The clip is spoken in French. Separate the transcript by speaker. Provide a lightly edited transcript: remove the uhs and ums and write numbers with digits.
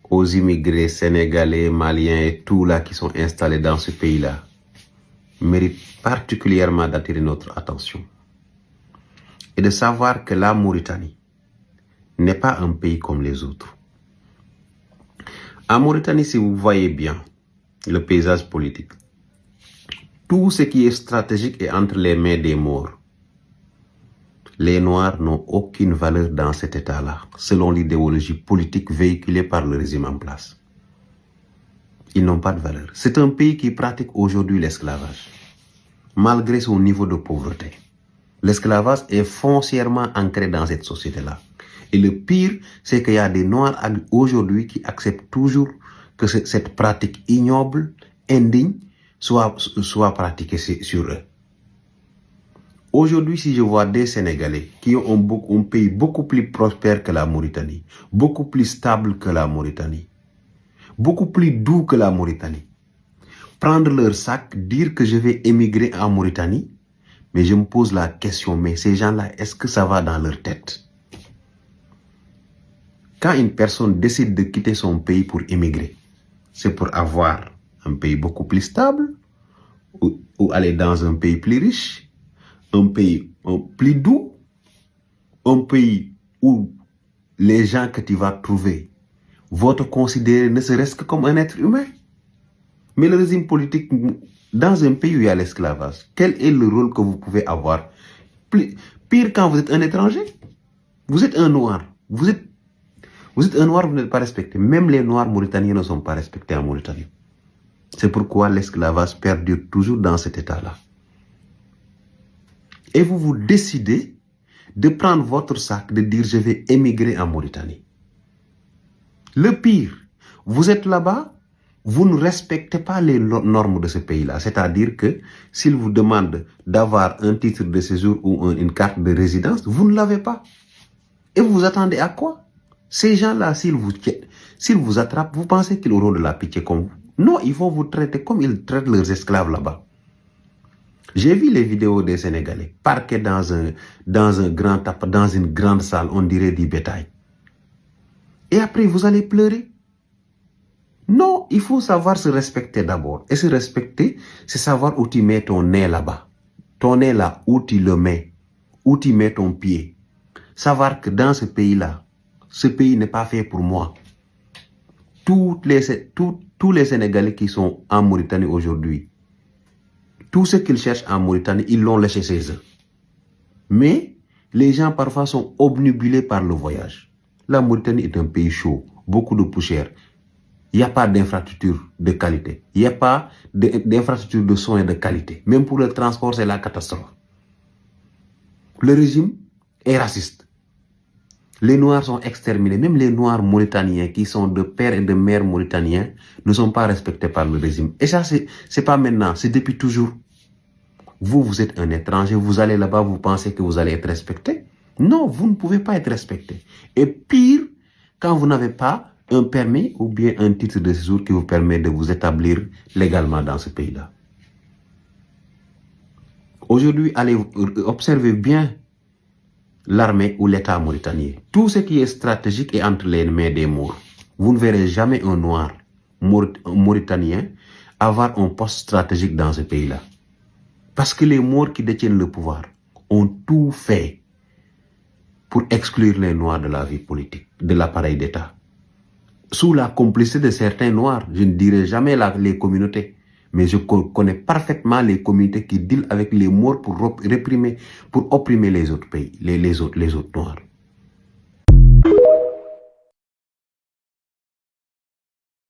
Speaker 1: aux immigrés sénégalais, maliens et tout là qui sont installés dans ce pays-là mérite particulièrement d'attirer notre attention et de savoir que la Mauritanie n'est pas un pays comme les autres. En Mauritanie, si vous voyez bien le paysage politique, tout ce qui est stratégique est entre les mains des Maures. Les Noirs n'ont aucune valeur dans cet état-là, selon l'idéologie politique véhiculée par le régime en place. Ils n'ont pas de valeur. C'est un pays qui pratique aujourd'hui l'esclavage, malgré son niveau de pauvreté. L'esclavage est foncièrement ancré dans cette société-là. Et le pire, c'est qu'il y a des Noirs aujourd'hui qui acceptent toujours que cette pratique ignoble, indigne, soit pratiquée sur eux. Aujourd'hui, si je vois des Sénégalais qui ont un pays beaucoup plus prospère que la Mauritanie, beaucoup plus stable que la Mauritanie, beaucoup plus doux que la Mauritanie, prendre leur sac, dire que je vais émigrer en Mauritanie, mais je me pose la question, mais ces gens-là, est-ce que ça va dans leur tête? Quand une personne décide de quitter son pays pour émigrer, c'est pour avoir un pays beaucoup plus stable, ou aller dans un pays plus riche, un pays plus doux, un pays où les gens que tu vas trouver vont te considérer ne serait-ce que comme un être humain. Mais le régime politique, dans un pays où il y a l'esclavage, quel est le rôle que vous pouvez avoir? Pire quand vous êtes un étranger. Vous êtes un noir. Vous êtes un noir, vous n'êtes pas respecté. Même les noirs mauritaniens ne sont pas respectés en Mauritanie. C'est pourquoi l'esclavage perdure toujours dans cet état-là. Et vous décidez de prendre votre sac, de dire je vais émigrer en Mauritanie. Le pire, vous êtes là-bas, vous ne respectez pas les normes de ce pays-là. C'est-à-dire que s'il vous demande d'avoir un titre de séjour ou une carte de résidence, vous ne l'avez pas. Et vous vous attendez à quoi? Ces gens-là, s'ils vous attrapent, vous pensez qu'ils auront de la pitié comme vous? Non, ils vont vous traiter comme ils traitent leurs esclaves là-bas. J'ai vu les vidéos des Sénégalais parqués dans une grande salle, on dirait du bétail. Et après, vous allez pleurer. Non, il faut savoir se respecter d'abord. Et se respecter, c'est savoir où tu mets ton nez là-bas. Ton nez là, où tu le mets. Où tu mets ton pied. Savoir que dans ce pays-là, ce pays n'est pas fait pour moi. Tous les Sénégalais qui sont en Mauritanie aujourd'hui, tout ce qu'ils cherchent en Mauritanie, ils l'ont laissé chez eux. Mais les gens parfois sont obnubilés par le voyage. La Mauritanie est un pays chaud, beaucoup de poussière. Il n'y a pas d'infrastructure de qualité. Il n'y a pas d'infrastructure de soins de qualité. Même pour le transport, c'est la catastrophe. Le régime est raciste. Les Noirs sont exterminés. Même les Noirs mauritaniens qui sont de père et de mère mauritaniens ne sont pas respectés par le régime. Et ça, c'est pas maintenant, c'est depuis toujours. Vous êtes un étranger, vous allez là-bas, vous pensez que vous allez être respecté. Non, vous ne pouvez pas être respecté. Et pire, quand vous n'avez pas un permis ou bien un titre de séjour qui vous permet de vous établir légalement dans ce pays-là. Aujourd'hui, allez observer bien l'armée ou l'État mauritanien. Tout ce qui est stratégique est entre les mains des Maures. Vous ne verrez jamais un noir mauritanien avoir un poste stratégique dans ce pays-là. Parce que les Maures qui détiennent le pouvoir ont tout fait pour exclure les Noirs de la vie politique, de l'appareil d'État. Sous la complicité de certains Noirs, je ne dirai jamais les communautés, mais je connais parfaitement les communautés qui dealent avec les Maures pour opprimer les autres pays, les autres Noirs.